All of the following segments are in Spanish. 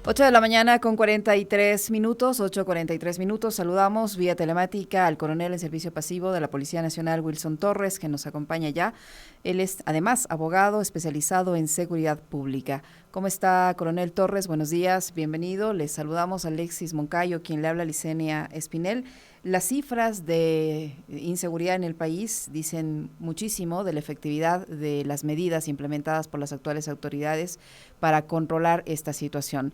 8 de la mañana con 43 minutos, 8:43 minutos. Saludamos vía telemática al coronel en servicio pasivo de la Policía Nacional, Wilson Torres, que nos acompaña ya. Él es además abogado especializado en seguridad pública. ¿Cómo está, coronel Torres? Buenos días, bienvenido. Les saludamos a Alexis Moncayo, quien le habla a Licenia Espinel. Las cifras de inseguridad en el país dicen muchísimo de la efectividad de las medidas implementadas por las actuales autoridades para controlar esta situación.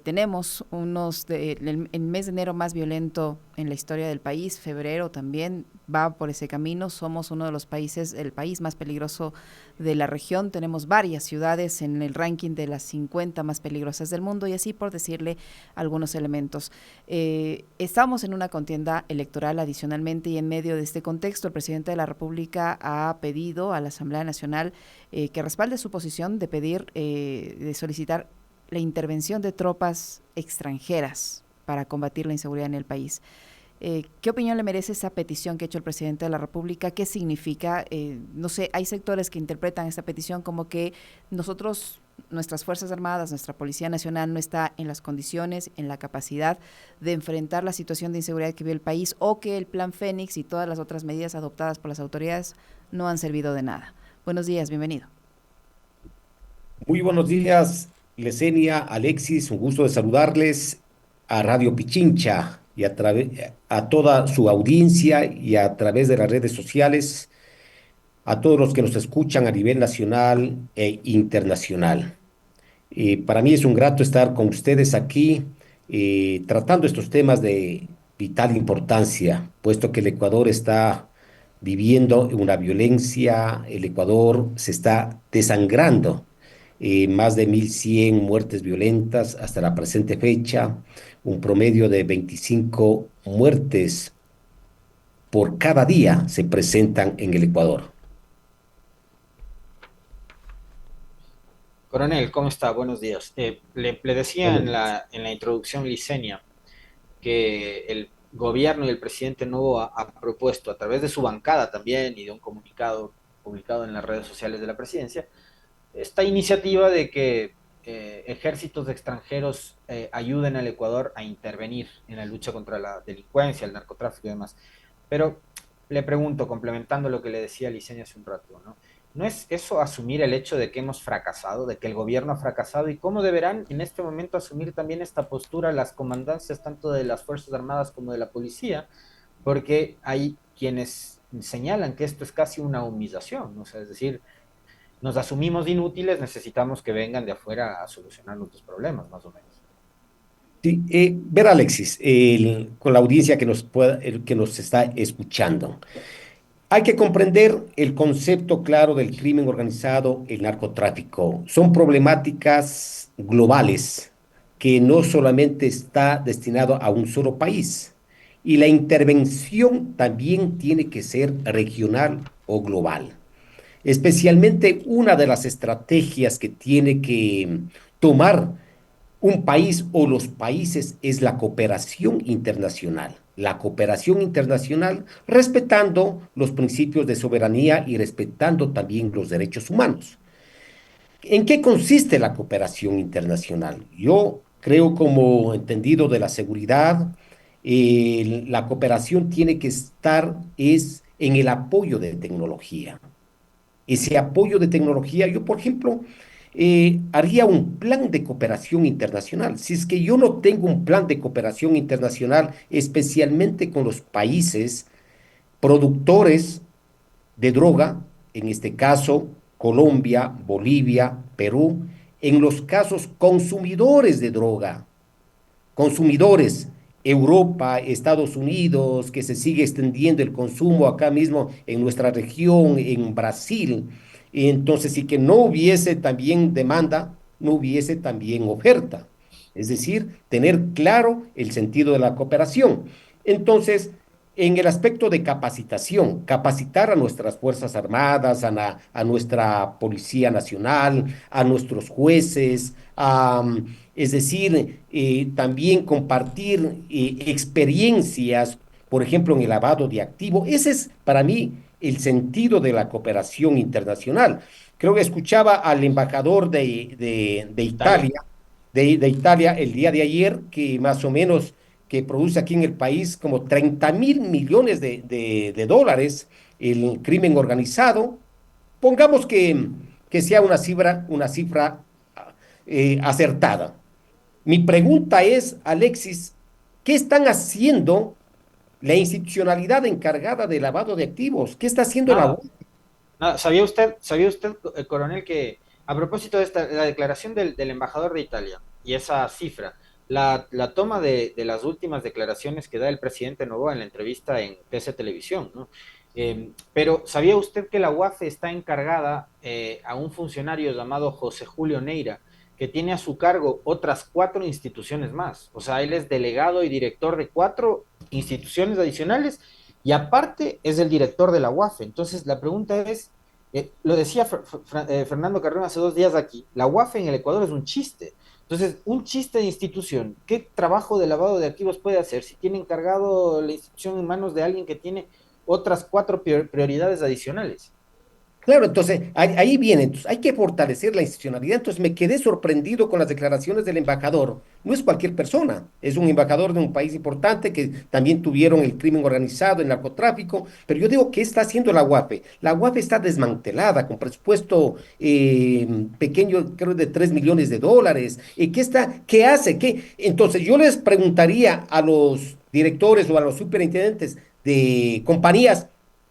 Tenemos el mes de enero más violento en la historia del país, febrero también va por ese camino, somos uno de los países, el país más peligroso de la región, tenemos varias ciudades en el ranking de las 50 más peligrosas del mundo y así por decirle algunos elementos. Estamos en una contienda electoral adicionalmente y en medio de este contexto el presidente de la República ha pedido a la Asamblea Nacional que respalde su posición de pedir, de solicitar la intervención de tropas extranjeras para combatir la inseguridad en el país. ¿Qué opinión le merece esa petición que ha hecho el presidente de la República? ¿Qué significa? No sé, hay sectores que interpretan esta petición como que nuestras Fuerzas Armadas, nuestra Policía Nacional no está en las condiciones, en la capacidad de enfrentar la situación de inseguridad que vive el país, o que el Plan Fénix y todas las otras medidas adoptadas por las autoridades no han servido de nada. Buenos días, bienvenido. Muy buenos días, Lesenia, Alexis, un gusto de saludarles a Radio Pichincha y a toda su audiencia y a través de las redes sociales, a todos los que nos escuchan a nivel nacional e internacional. Para mí es un grato estar con ustedes aquí tratando estos temas de vital importancia, puesto que el Ecuador está viviendo una violencia, el Ecuador se está desangrando. Más de 1.100 muertes violentas hasta la presente fecha, un promedio de 25 muertes por cada día se presentan en el Ecuador. Coronel, ¿cómo está? Buenos días. Le decía Buenos en días. la introducción Licenia que el gobierno y el presidente nuevo ha propuesto a través de su bancada también y de un comunicado publicado en las redes sociales de la presidencia, esta iniciativa de que ejércitos extranjeros ayuden al Ecuador a intervenir en la lucha contra la delincuencia, el narcotráfico y demás. Pero le pregunto, complementando lo que le decía Licenia hace un rato, ¿no? ¿No es eso asumir el hecho de que hemos fracasado, de que el gobierno ha fracasado? ¿Y cómo deberán en este momento asumir también esta postura las comandancias tanto de las Fuerzas Armadas como de la policía? Porque hay quienes señalan que esto es casi una humillación, ¿no? O sea, es decir, nos asumimos inútiles, necesitamos que vengan de afuera a solucionar nuestros problemas, más o menos. Sí, ver Alexis, con la audiencia que nos está escuchando. Hay que comprender el concepto claro del crimen organizado, el narcotráfico. Son problemáticas globales que no solamente está destinado a un solo país. Y la intervención también tiene que ser regional o global. Especialmente una de las estrategias que tiene que tomar un país o los países es la cooperación internacional. La cooperación internacional respetando los principios de soberanía y respetando también los derechos humanos. ¿En qué consiste la cooperación internacional? Yo creo, como entendido de la seguridad, la cooperación tiene que estar es en el apoyo de tecnología. Ese apoyo de tecnología, yo, por ejemplo, haría un plan de cooperación internacional. Si es que yo no tengo un plan de cooperación internacional, especialmente con los países productores de droga, en este caso Colombia, Bolivia, Perú, en los casos consumidores de droga, consumidores, Europa, Estados Unidos, que se sigue extendiendo el consumo acá mismo en nuestra región, en Brasil. Y entonces, si que no hubiese también demanda, no hubiese también oferta. Es decir, tener claro el sentido de la cooperación. Entonces, en el aspecto de capacitación, capacitar a nuestras Fuerzas Armadas, a nuestra Policía Nacional, a nuestros jueces, es decir, también compartir experiencias, por ejemplo, en el lavado de activo. Ese es para mí el sentido de la cooperación internacional. Creo que escuchaba al embajador de Italia. Italia de Italia el día de ayer, que más o menos que produce aquí en el país como 30.000 millones de dólares el crimen organizado. Pongamos que sea una cifra acertada. Mi pregunta es, Alexis, ¿qué están haciendo la institucionalidad encargada de lavado de activos? ¿Qué está haciendo la Nada, UAF? nada. ¿Sabía usted, coronel, que a propósito de la declaración del embajador de Italia y esa cifra, la toma de las últimas declaraciones que da el presidente Noboa en la entrevista en TC Televisión, ¿no? Pero ¿sabía usted que la UAFE está encargada a un funcionario llamado José Julio Neira, que tiene a su cargo otras 4 instituciones más? O sea, él es delegado y director de 4 instituciones adicionales y aparte es el director de la UAFE. Entonces, la pregunta es, lo decía Fernando Carrera hace 2 días aquí, la UAFE en el Ecuador es un chiste. Entonces, un chiste de institución, ¿qué trabajo de lavado de activos puede hacer si tiene encargado la institución en manos de alguien que tiene otras 4 prioridades adicionales? Claro, entonces ahí viene, entonces hay que fortalecer la institucionalidad. Entonces me quedé sorprendido con las declaraciones del embajador. No es cualquier persona, es un embajador de un país importante que también tuvieron el crimen organizado, el narcotráfico. Pero yo digo, ¿qué está haciendo la UAPE? La UAPE está desmantelada con presupuesto pequeño, creo de 3 millones de dólares. ¿Qué hace? Entonces yo les preguntaría a los directores o a los superintendentes de compañías.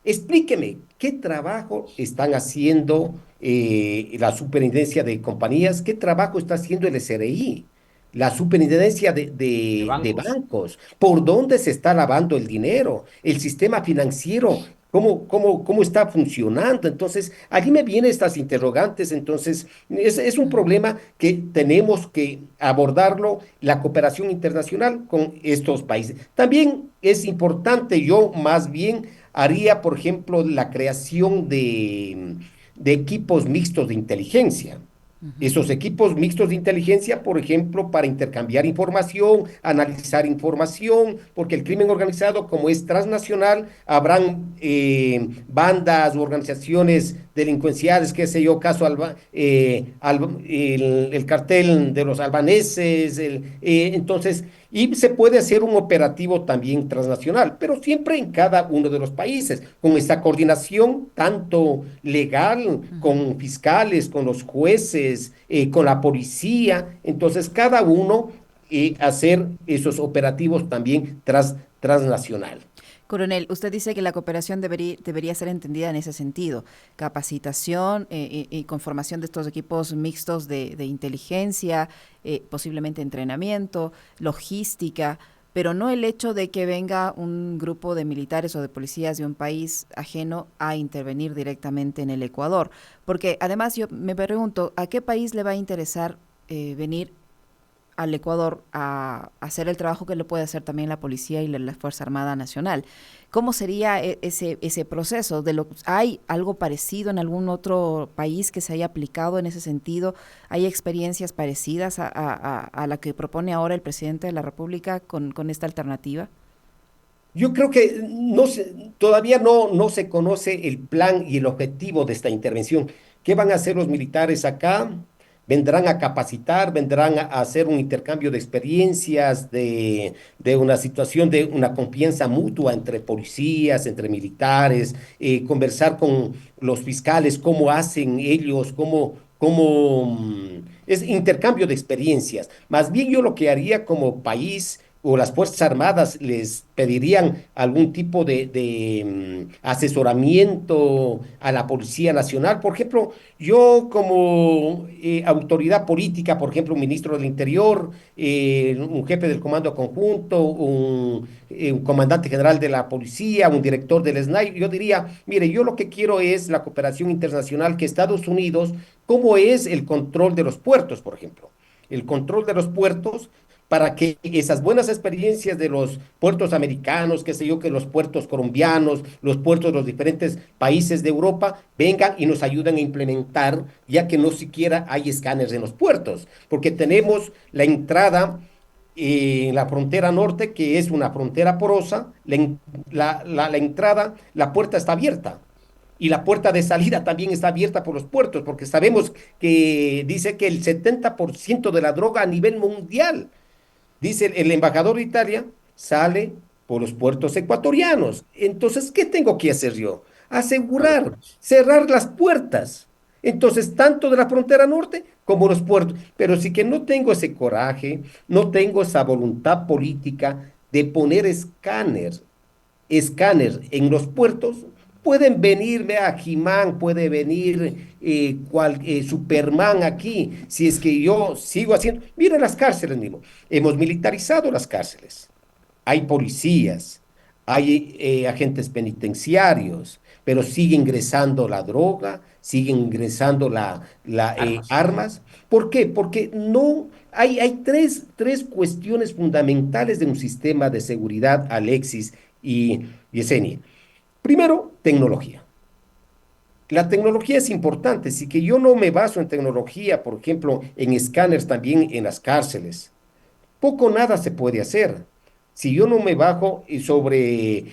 Explíqueme, ¿qué trabajo están haciendo la superintendencia de compañías? ¿Qué trabajo está haciendo el SRI? La superintendencia De de bancos. bancos. ¿Por dónde se está lavando el dinero? El sistema financiero, ¿cómo está funcionando? Entonces, allí me vienen estas interrogantes. Entonces, es un Ujú. problema que tenemos que abordarlo, la cooperación internacional con estos países. También es importante, yo más bien haría, por ejemplo, la creación de equipos mixtos de inteligencia. Ujú. Esos equipos mixtos de inteligencia, por ejemplo, para intercambiar información, analizar información, porque el crimen organizado, como es transnacional, habrán bandas u organizaciones delincuenciales, qué sé yo, caso el cartel de los albaneses, entonces, y se puede hacer un operativo también transnacional, pero siempre en cada uno de los países, con esta coordinación tanto legal, Ujú. con fiscales, con los jueces, con la policía. Entonces, cada uno hacer esos operativos también transnacional. Coronel, usted dice que la cooperación debería ser entendida en ese sentido, capacitación y conformación de estos equipos mixtos de inteligencia, posiblemente entrenamiento, logística, pero no el hecho de que venga un grupo de militares o de policías de un país ajeno a intervenir directamente en el Ecuador. Porque además yo me pregunto, ¿a qué país le va a interesar venir al Ecuador a hacer el trabajo que le puede hacer también la policía y la Fuerza Armada Nacional? ¿Cómo sería ese proceso? ¿Hay algo parecido en algún otro país que se haya aplicado en ese sentido? ¿Hay experiencias parecidas a la que propone ahora el presidente de la República con esta alternativa? Yo creo que todavía no se conoce el plan y el objetivo de esta intervención. ¿Qué van a hacer los militares acá? Vendrán a capacitar, vendrán a hacer un intercambio de experiencias, de una situación de una confianza mutua entre policías, entre militares, conversar con los fiscales, cómo hacen ellos, es intercambio de experiencias. Más bien yo lo que haría como país o las Fuerzas Armadas les pedirían algún tipo de asesoramiento a la Policía Nacional. Por ejemplo, yo como autoridad política, por ejemplo, un ministro del Interior, un jefe del Comando Conjunto, un comandante general de la policía, un director del SNAI, yo diría, mire, yo lo que quiero es la cooperación internacional que Estados Unidos, ¿cómo es el control de los puertos, por ejemplo? El control de los puertos para que esas buenas experiencias de los puertos americanos, qué sé yo, que los puertos colombianos, los puertos de los diferentes países de Europa, vengan y nos ayuden a implementar, ya que no siquiera hay escáneres en los puertos, porque tenemos la entrada en la frontera norte, que es una frontera porosa, la entrada, la puerta está abierta. Y la puerta de salida también está abierta por los puertos, porque sabemos que dice que el 70% de la droga a nivel mundial, dice el embajador de Italia, sale por los puertos ecuatorianos. Entonces, ¿qué tengo que hacer yo? Darle Asegurar, conocer. cerrar las puertas. Entonces, tanto de la frontera norte como los puertos. Pero sí que no tengo ese coraje, no tengo esa voluntad política de poner escáner en los puertos, pueden venir, vea, Jimán, puede venir Superman aquí, si es que yo sigo haciendo. Miren las cárceles mismo, hemos militarizado las cárceles, hay policías, hay agentes penitenciarios, pero sigue ingresando la droga, sigue ingresando Armas. armas. ¿Por qué? Porque no, hay tres cuestiones fundamentales de un sistema de seguridad, Alexis y Yesenia. Primero, tecnología. La tecnología es importante, si que yo no me baso en tecnología, por ejemplo, en escáneres también en las cárceles, poco o nada se puede hacer. Si yo no me bajo sobre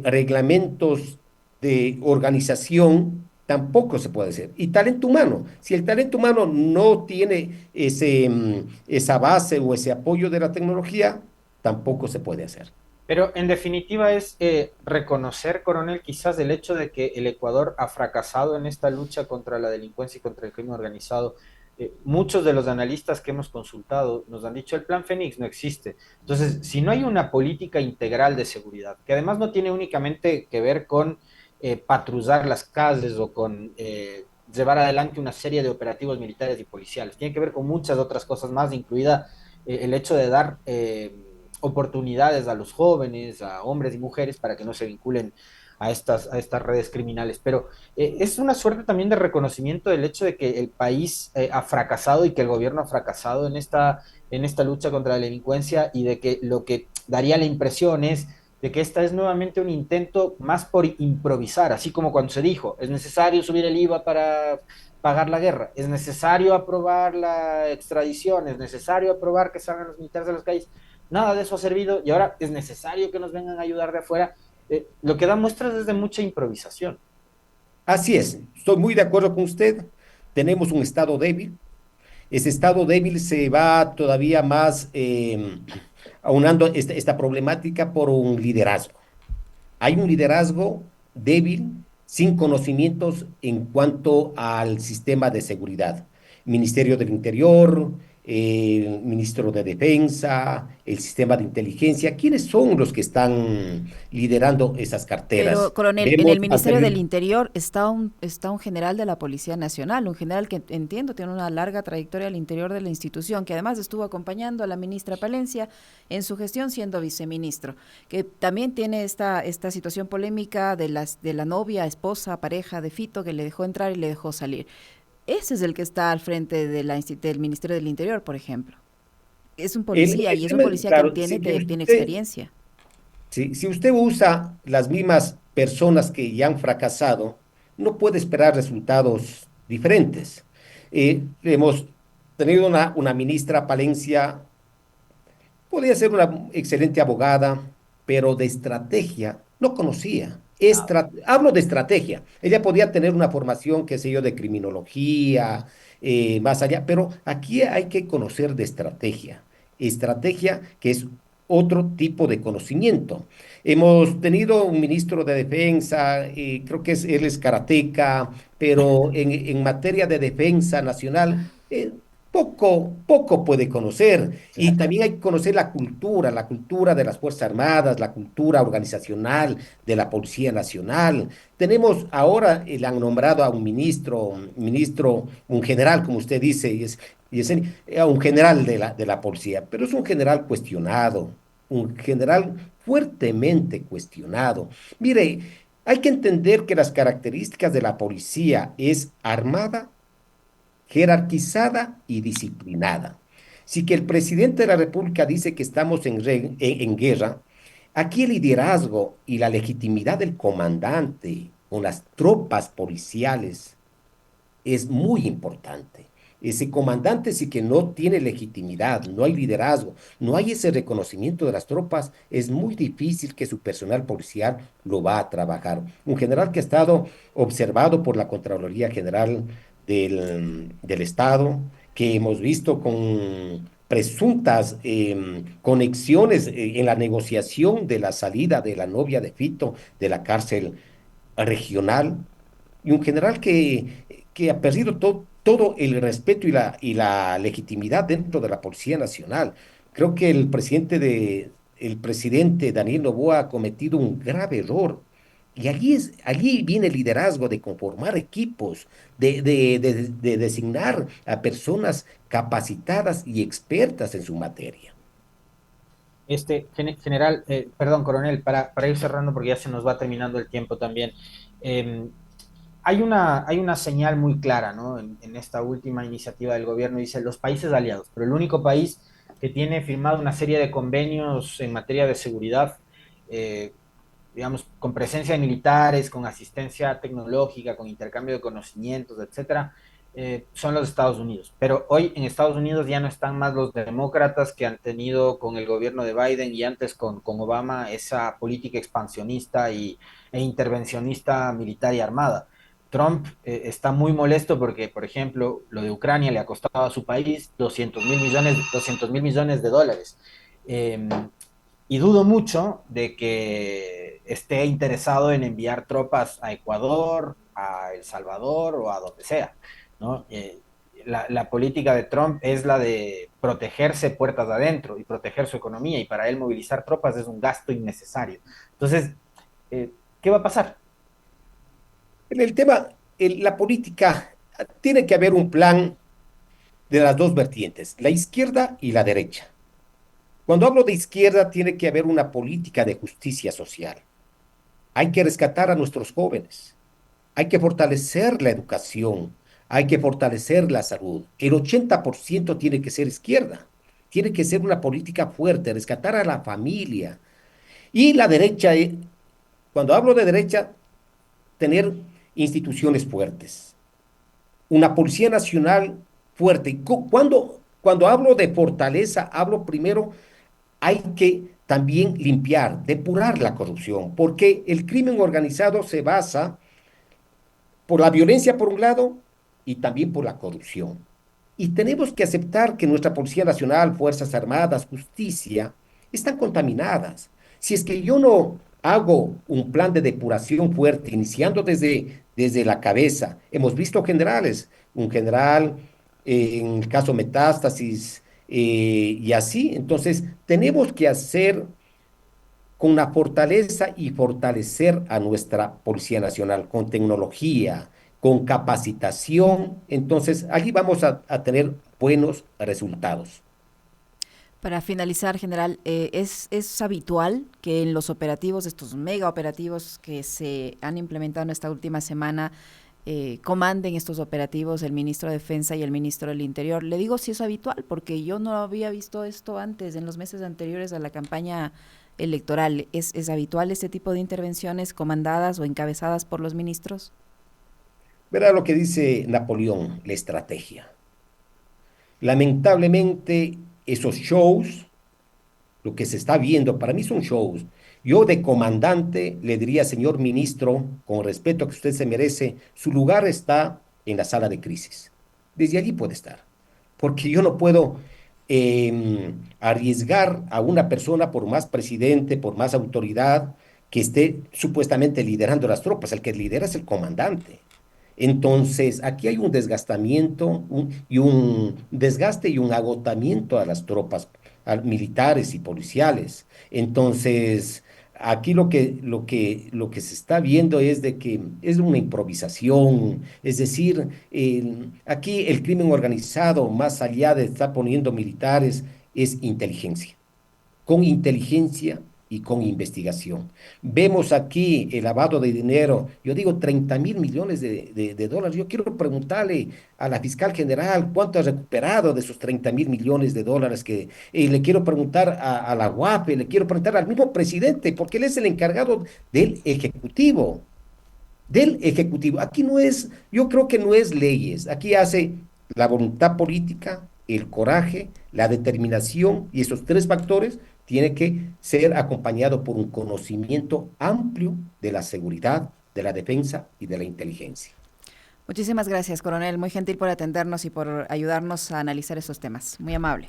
reglamentos de organización, tampoco se puede hacer. Y talento humano. Si el talento humano no tiene esa base o ese apoyo de la tecnología, tampoco se puede hacer. Pero en definitiva es reconocer, coronel, quizás el hecho de que el Ecuador ha fracasado en esta lucha contra la delincuencia y contra el crimen organizado. Muchos de los analistas que hemos consultado nos han dicho el plan Fénix no existe. Entonces, si no hay una política integral de seguridad, que además no tiene únicamente que ver con patrullar las calles o con llevar adelante una serie de operativos militares y policiales, tiene que ver con muchas otras cosas más, incluida el hecho de dar oportunidades a los jóvenes, a hombres y mujeres, para que no se vinculen a estas redes criminales. Pero es una suerte también de reconocimiento del hecho de que el país ha fracasado y que el gobierno ha fracasado en esta lucha contra la delincuencia y de que lo que daría la impresión es de que esta es nuevamente un intento más por improvisar, así como cuando se dijo, es necesario subir el IVA para pagar la guerra, es necesario aprobar la extradición, es necesario aprobar que salgan los militares de las calles. Nada de eso ha servido y ahora es necesario que nos vengan a ayudar de afuera. Lo que da muestras es de mucha improvisación. Así es, estoy muy de acuerdo con usted. Tenemos un estado débil. Ese estado débil se va todavía más aunando esta problemática por un liderazgo. Hay un liderazgo débil, sin conocimientos en cuanto al sistema de seguridad. Ministerio del Interior, el ministro de Defensa, el sistema de inteligencia. ¿Quiénes son los que están liderando esas Pero, carteras? coronel, en Vemos el Ministerio del anterior. Interior está un general de la Policía Nacional, un general que entiendo tiene una larga trayectoria al interior de la institución, que además estuvo acompañando a la ministra Palencia en su gestión siendo viceministro, que también tiene esta situación polémica de la novia, esposa, pareja de Fito, que le dejó entrar y le dejó salir. Ese es el que está al frente del Ministerio del Interior, por ejemplo. Es un policía y es un policía que Claro, tiene, sí, pero tiene experiencia. si usted usa las mismas personas que ya han fracasado, no puede esperar resultados diferentes. Hemos tenido una ministra Palencia, podría ser una excelente abogada, pero de estrategia no conocía. Hablo de estrategia. Ella podía tener una formación, qué sé yo, de criminología, más allá, pero aquí hay que conocer de estrategia. Estrategia que es otro tipo de conocimiento. Hemos tenido un ministro de defensa, creo que él es karateca, pero en materia de defensa nacional, poco puede conocer. Y Claro. también hay que conocer la cultura de las Fuerzas Armadas, la cultura organizacional de la Policía Nacional. Tenemos ahora, le han nombrado a un general, como usted dice, a un general de la policía, pero es un general cuestionado, un general fuertemente cuestionado. Mire, hay que entender que las características de la policía es armada, jerarquizada y disciplinada. Si que el presidente de la República dice que estamos en guerra, aquí el liderazgo y la legitimidad del comandante con las tropas policiales es muy importante. ese comandante sí que no tiene legitimidad, no hay liderazgo, no hay ese reconocimiento de las tropas, es muy difícil que su personal policial lo va a trabajar. Un general que ha estado observado por la Contraloría General del Estado, que hemos visto con presuntas conexiones en la negociación de la salida de la novia de Fito de la cárcel regional, y un general que ha perdido todo el respeto y la legitimidad dentro de la Policía Nacional. Creo que el presidente Daniel Noboa ha cometido un grave error. Y allí viene el liderazgo de conformar equipos, de designar a personas capacitadas y expertas en su materia. General, perdón, coronel, para ir cerrando porque ya se nos va terminando el tiempo también. eh, hay una señal muy clara, ¿no? En esta última iniciativa del gobierno dice los países aliados, pero el único país que tiene firmado una serie de convenios en materia de seguridad, eh, digamos, con presencia de militares, con asistencia tecnológica, con intercambio de conocimientos, etcétera, son los Estados Unidos. Pero hoy en Estados Unidos ya no están más los demócratas que han tenido con el gobierno de Biden y antes con Obama esa política expansionista e intervencionista militar y armada. Trump está muy molesto porque, por ejemplo, lo de Ucrania le ha costado a su país 200 mil millones de dólares. Eh, y dudo mucho de que esté interesado en enviar tropas a Ecuador, a El Salvador o a donde sea, ¿no? La política de Trump es la de protegerse puertas adentro y proteger su economía, y para él movilizar tropas es un gasto innecesario. Entonces, eh, ¿qué va a pasar? En el tema, la política, tiene que haber un plan de las dos vertientes, la izquierda y la derecha. Cuando hablo de izquierda, tiene que haber una política de justicia social. Hay que rescatar a nuestros jóvenes. Hay que fortalecer la educación. Hay que fortalecer la salud. El 80% tiene que ser izquierda. Tiene que ser una política fuerte, rescatar a la familia. Y la derecha, cuando hablo de derecha, tener instituciones fuertes. Una Policía Nacional fuerte. Y cuando hablo de fortaleza, hablo primero, hay que también limpiar, depurar la corrupción, porque el crimen organizado se basa por la violencia por un lado y también por la corrupción. Y tenemos que aceptar que nuestra Policía Nacional, Fuerzas Armadas, Justicia, están contaminadas. Si es que yo no hago un plan de depuración fuerte, iniciando desde la cabeza, hemos visto generales, un general en el caso Metástasis y así, entonces tenemos que hacer con la fortaleza y fortalecer a nuestra Policía Nacional con tecnología, con capacitación. Entonces, allí vamos a tener buenos resultados. Para finalizar, general, es habitual que en los operativos, estos mega operativos que se han implementado en esta última semana, comanden estos operativos el ministro de Defensa y el ministro del Interior. Le digo si es habitual, porque yo no había visto esto antes, en los meses anteriores a la campaña electoral. Es habitual este tipo de intervenciones comandadas o encabezadas por los ministros? Verá lo que dice Napoleón, la estrategia. Lamentablemente, esos shows, lo que se está viendo, para mí son shows. Yo de comandante le diría, señor ministro, con respeto que usted se merece, su lugar está en la sala de crisis. Desde allí puede estar. Porque yo no puedo arriesgar a una persona, por más presidente, por más autoridad, que esté supuestamente liderando las tropas. El que lidera es el comandante. Entonces, aquí hay un desgastamiento y un desgaste y un agotamiento a las tropas militares y policiales. Entonces, aquí lo que se está viendo es de que es una improvisación, es decir, aquí el crimen organizado, más allá de estar poniendo militares, es inteligencia, con inteligencia y con investigación. Vemos aquí el lavado de dinero, yo digo 30.000 millones de dólares. Yo quiero preguntarle a la fiscal general cuánto ha recuperado de esos 30.000 millones de dólares que le quiero preguntar a la UAP, le quiero preguntar al mismo presidente, porque él es el encargado del Ejecutivo. Del Ejecutivo. Aquí no es, yo creo que no es leyes, aquí hace la voluntad política, el coraje, la determinación, y esos tres factores tiene que ser acompañado por un conocimiento amplio de la seguridad, de la defensa y de la inteligencia. Muchísimas gracias, coronel. Muy gentil por atendernos y por ayudarnos a analizar estos temas. Muy amable.